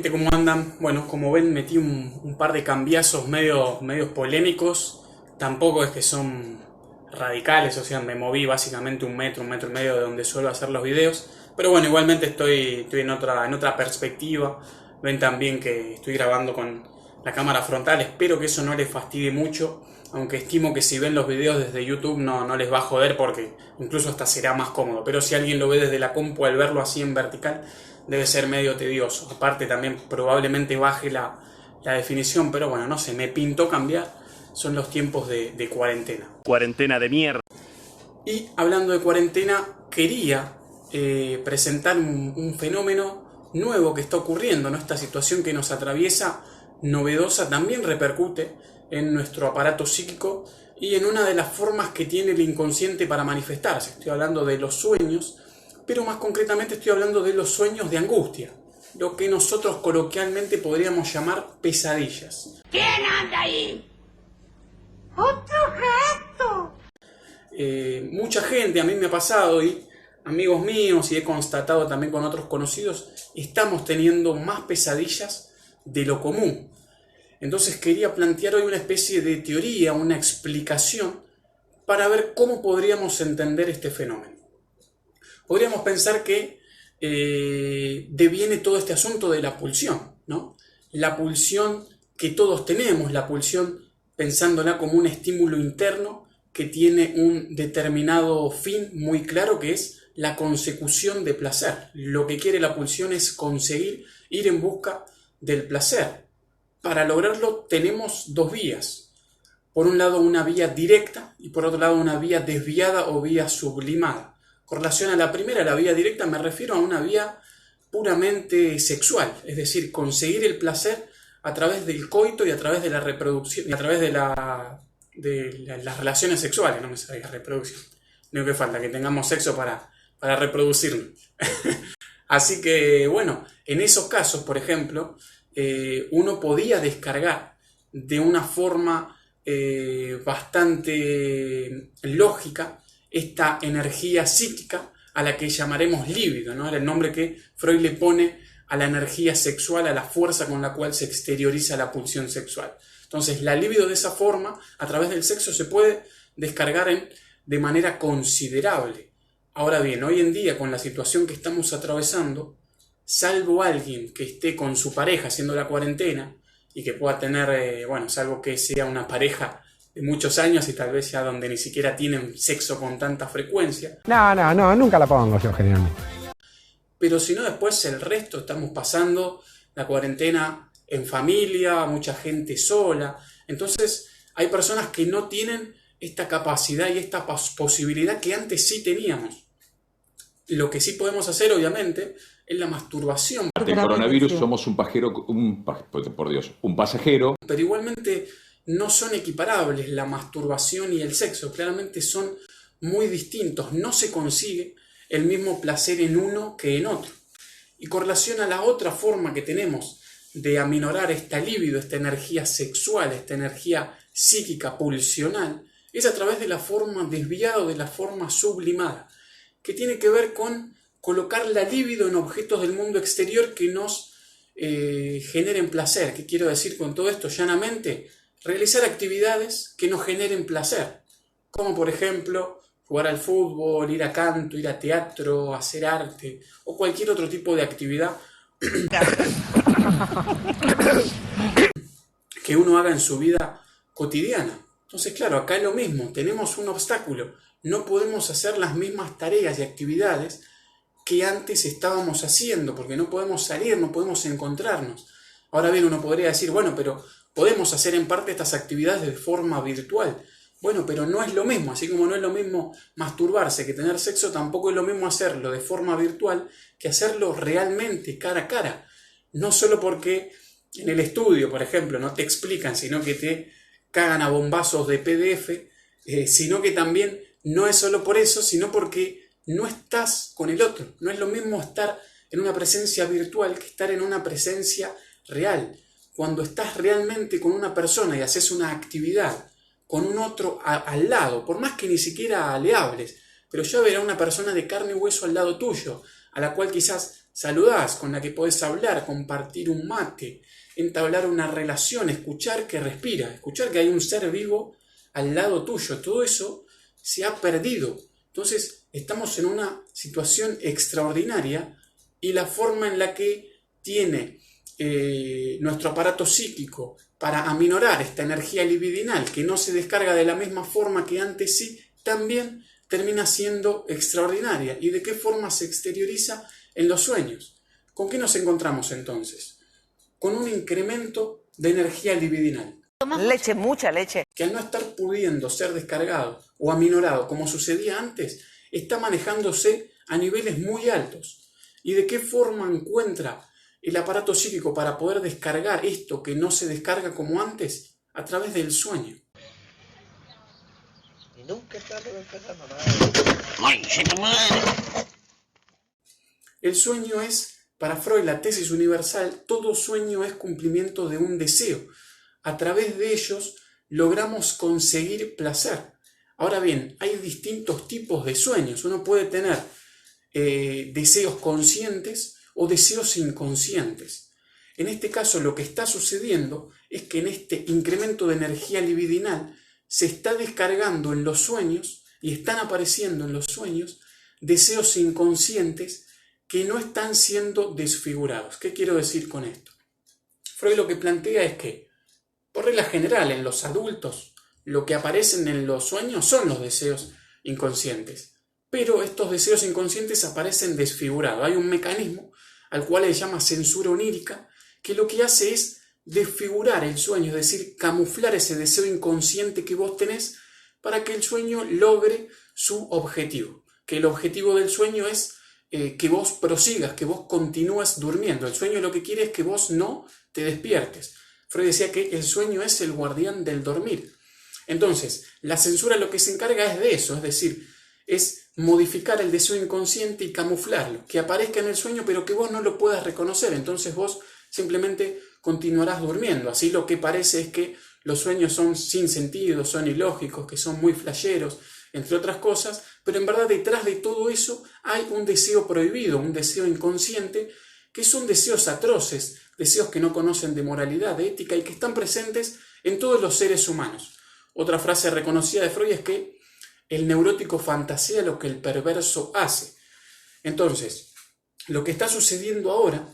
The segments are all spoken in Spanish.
gente, ¿cómo andan? Bueno, como ven, metí un par de cambiazos medios polémicos. Tampoco es que son radicales, o sea, me moví básicamente un metro y medio de donde suelo hacer los videos. Pero bueno, igualmente estoy en otra perspectiva. Ven también que estoy grabando con la cámara frontal. Espero que eso no les fastidie mucho. Aunque estimo que si ven los videos desde YouTube no les va a joder porque incluso hasta será más cómodo. Pero si alguien lo ve desde la compu al verlo así en vertical, debe ser medio tedioso. Aparte también probablemente baje la definición, pero bueno, no sé, me pintó cambiar. Son los tiempos de cuarentena. Cuarentena de mierda. Y hablando de cuarentena, quería presentar un fenómeno nuevo que está ocurriendo, ¿no? Esta situación que nos atraviesa, novedosa, también repercute en nuestro aparato psíquico y en una de las formas que tiene el inconsciente para manifestarse. Estoy hablando de los sueños, pero más concretamente estoy hablando de los sueños de angustia, lo que nosotros coloquialmente podríamos llamar pesadillas. ¿Quién anda ahí? ¡Otro gato! Mucha gente, a mí me ha pasado, y amigos míos, y he constatado también con otros conocidos, estamos teniendo más pesadillas de lo común. Entonces quería plantear hoy una especie de teoría, una explicación, para ver cómo podríamos entender este fenómeno. Podríamos pensar que deviene todo este asunto de la pulsión, ¿no? La pulsión que todos tenemos, la pulsión pensándola como un estímulo interno que tiene un determinado fin muy claro, que es la consecución de placer. Lo que quiere la pulsión es conseguir ir en busca del placer. Para lograrlo tenemos dos vías. Por un lado una vía directa y por otro lado una vía desviada o vía sublimada. Con relación a la primera, la vía directa, me refiero a una vía puramente sexual, es decir, conseguir el placer a través del coito y a través de la reproducción, y a través de las relaciones sexuales, no me salga reproducción. No que falta, que tengamos sexo para reproducirnos. Así que, bueno, en esos casos, por ejemplo, uno podía descargar de una forma bastante lógica esta energía psíquica a la que llamaremos líbido, ¿no? Era el nombre que Freud le pone a la energía sexual, a la fuerza con la cual se exterioriza la pulsión sexual. Entonces, la libido de esa forma, a través del sexo, se puede descargar de manera considerable. Ahora bien, hoy en día, con la situación que estamos atravesando, salvo alguien que esté con su pareja haciendo la cuarentena y que pueda tener, salvo que sea una pareja de muchos años y tal vez ya donde ni siquiera tienen sexo con tanta frecuencia. No, nunca la pongo yo generalmente. Pero si no, después el resto estamos pasando la cuarentena en familia, mucha gente sola. Entonces hay personas que no tienen esta capacidad y esta posibilidad que antes sí teníamos. Lo que sí podemos hacer, obviamente, es la masturbación. El coronavirus somos un pasajero. Pero igualmente no son equiparables la masturbación y el sexo. Claramente son muy distintos. No se consigue el mismo placer en uno que en otro. Y con relación a la otra forma que tenemos de aminorar esta libido, esta energía sexual, esta energía psíquica pulsional, es a través de la forma desviada o de la forma sublimada, que tiene que ver con colocar la libido en objetos del mundo exterior que nos generen placer. ¿Qué quiero decir con todo esto? Llanamente, realizar actividades que nos generen placer, como por ejemplo jugar al fútbol, ir a canto, ir a teatro, hacer arte o cualquier otro tipo de actividad que uno haga en su vida cotidiana. Entonces, claro, acá es lo mismo, tenemos un obstáculo, no podemos hacer las mismas tareas y actividades que antes estábamos haciendo, porque no podemos salir, no podemos encontrarnos. Ahora bien, uno podría decir, bueno, pero podemos hacer en parte estas actividades de forma virtual. Bueno, pero no es lo mismo, así como no es lo mismo masturbarse que tener sexo, tampoco es lo mismo hacerlo de forma virtual que hacerlo realmente cara a cara. No solo porque en el estudio, por ejemplo, no te explican, sino que te cagan a bombazos de PDF, sino que también no es solo por eso, sino porque no estás con el otro. No es lo mismo estar en una presencia virtual que estar en una presencia real. Cuando estás realmente con una persona y haces una actividad con un otro al lado, por más que ni siquiera le hables, pero ya ver a una persona de carne y hueso al lado tuyo, a la cual quizás saludás, con la que podés hablar, compartir un mate, entablar una relación, escuchar que respira, escuchar que hay un ser vivo al lado tuyo. Todo eso se ha perdido. Entonces estamos en una situación extraordinaria y la forma en la que tiene nuestro aparato psíquico para aminorar esta energía libidinal que no se descarga de la misma forma que antes sí, también termina siendo extraordinaria. ¿Y de qué forma se exterioriza? En los sueños. ¿Con qué nos encontramos entonces? Con un incremento de energía libidinal. Leche, mucha leche. Que al no estar pudiendo ser descargado o aminorado como sucedía antes, está manejándose a niveles muy altos. ¿Y de qué forma encuentra el aparato psíquico para poder descargar esto que no se descarga como antes? A través del sueño. Y nunca es tarde para empezar, mamá. El sueño es, para Freud, la tesis universal, todo sueño es cumplimiento de un deseo. A través de ellos logramos conseguir placer. Ahora bien, hay distintos tipos de sueños. Uno puede tener deseos conscientes o deseos inconscientes. En este caso, lo que está sucediendo es que en este incremento de energía libidinal se está descargando en los sueños y están apareciendo en los sueños deseos inconscientes que no están siendo desfigurados. ¿Qué quiero decir con esto? Freud lo que plantea es que, por regla general, en los adultos, lo que aparecen en los sueños son los deseos inconscientes. Pero estos deseos inconscientes aparecen desfigurados. Hay un mecanismo al cual se llama censura onírica, que lo que hace es desfigurar el sueño, es decir, camuflar ese deseo inconsciente que vos tenés para que el sueño logre su objetivo. Que el objetivo del sueño es que vos prosigas, que vos continúes durmiendo. El sueño lo que quiere es que vos no te despiertes. Freud decía que el sueño es el guardián del dormir. Entonces, la censura lo que se encarga es de eso, es decir, es modificar el deseo inconsciente y camuflarlo, que aparezca en el sueño pero que vos no lo puedas reconocer. Entonces vos simplemente continuarás durmiendo. Así lo que parece es que los sueños son sin sentido, son ilógicos, que son muy flasheros, entre otras cosas, pero en verdad detrás de todo eso hay un deseo prohibido, un deseo inconsciente, que son deseos atroces, deseos que no conocen de moralidad, de ética y que están presentes en todos los seres humanos. Otra frase reconocida de Freud es que el neurótico fantasea lo que el perverso hace. Entonces, lo que está sucediendo ahora,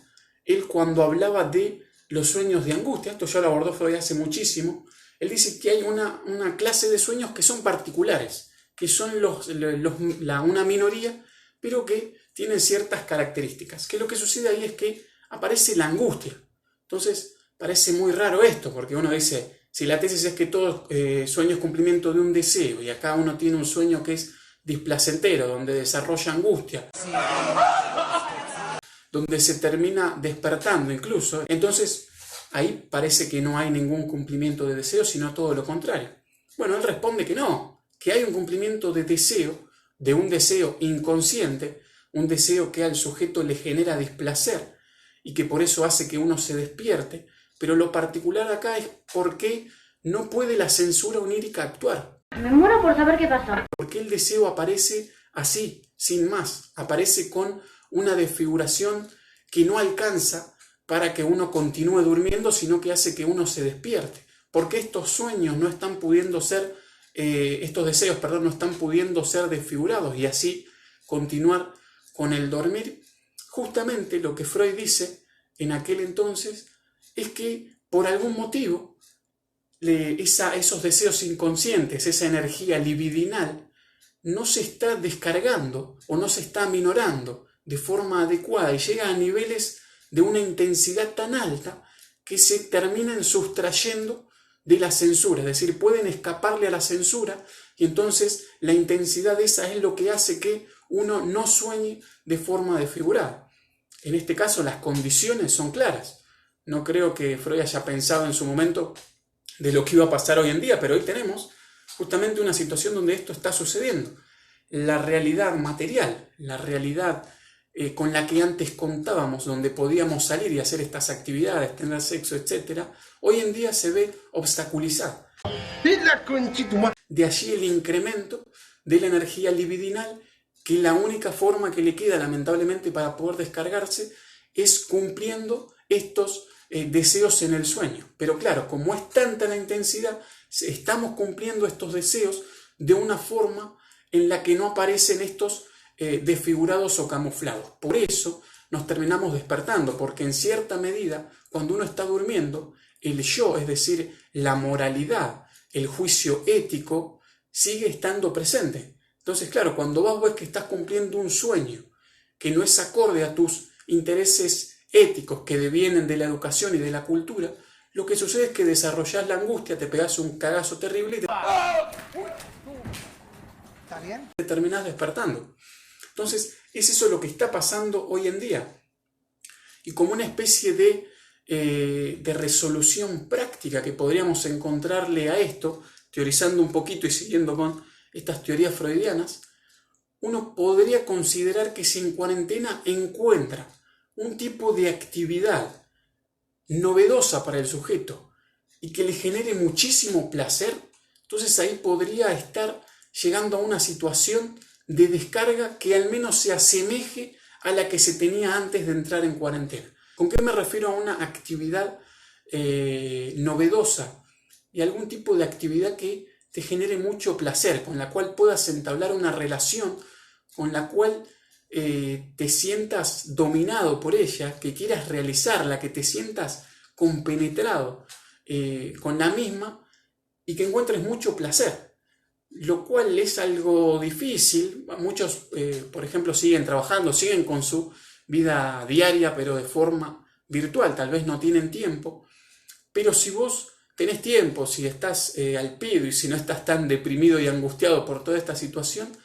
él cuando hablaba de los sueños de angustia, esto ya lo abordó Freud hace muchísimo, él dice que hay una clase de sueños que son particulares, que son una minoría, pero que tienen ciertas características. Que lo que sucede ahí es que aparece la angustia. Entonces, parece muy raro esto, porque uno dice, si la tesis es que todo sueño es cumplimiento de un deseo, y acá uno tiene un sueño que es displacentero, donde desarrolla angustia, donde se termina despertando incluso, entonces ahí parece que no hay ningún cumplimiento de deseo, sino todo lo contrario. Bueno, él responde que no, que hay un cumplimiento de deseo, de un deseo inconsciente, un deseo que al sujeto le genera displacer y que por eso hace que uno se despierte, pero lo particular acá es por qué no puede la censura onírica actuar. Me muero por saber qué pasó. Porque el deseo aparece así, sin más, aparece con una desfiguración que no alcanza para que uno continúe durmiendo, sino que hace que uno se despierte. Porque estos sueños no están pudiendo ser, estos deseos, perdón, no están pudiendo ser desfigurados y así continuar con el dormir. Justamente lo que Freud dice en aquel entonces es que por algún motivo esos deseos inconscientes, esa energía libidinal, no se está descargando o no se está aminorando de forma adecuada y llega a niveles de una intensidad tan alta que se terminan sustrayendo de la censura, es decir, pueden escaparle a la censura y entonces la intensidad esa es lo que hace que uno no sueñe de forma desfigurada. En este caso las condiciones son claras. No creo que Freud haya pensado en su momento de lo que iba a pasar hoy en día, pero hoy tenemos justamente una situación donde esto está sucediendo. La realidad material, la realidad con la que antes contábamos, donde podíamos salir y hacer estas actividades, tener sexo, etc., hoy en día se ve obstaculizada. De allí el incremento de la energía libidinal que la única forma que le queda lamentablemente para poder descargarse es cumpliendo estos deseos en el sueño. Pero claro, como es tanta la intensidad, estamos cumpliendo estos deseos de una forma en la que no aparecen estos desfigurados o camuflados. Por eso nos terminamos despertando, porque en cierta medida, cuando uno está durmiendo, el yo, es decir, la moralidad, el juicio ético, sigue estando presente. Entonces, claro, cuando vos ves que estás cumpliendo un sueño que no es acorde a tus intereses éticos que devienen de la educación y de la cultura, lo que sucede es que desarrollás la angustia, te pegás un cagazo terrible y te terminás despertando. Entonces, es eso lo que está pasando hoy en día. Y como una especie de resolución práctica que podríamos encontrarle a esto, teorizando un poquito y siguiendo con estas teorías freudianas, uno podría considerar que si en cuarentena encuentra un tipo de actividad novedosa para el sujeto y que le genere muchísimo placer, entonces ahí podría estar llegando a una situación de descarga que al menos se asemeje a la que se tenía antes de entrar en cuarentena. ¿Con qué me refiero? A una actividad novedosa y algún tipo de actividad que te genere mucho placer, con la cual puedas entablar una relación, con la cual te sientas dominado por ella, que quieras realizarla, que te sientas compenetrado con la misma y que encuentres mucho placer, lo cual es algo difícil. Muchos, por ejemplo, siguen trabajando, siguen con su vida diaria, pero de forma virtual, tal vez no tienen tiempo, pero si vos tenés tiempo, si estás al pedo y si no estás tan deprimido y angustiado por toda esta situación,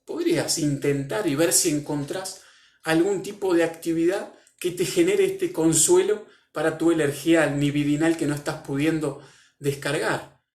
podrías intentar y ver si encontrás algún tipo de actividad que te genere este consuelo para tu energía libidinal que no estás pudiendo descargar.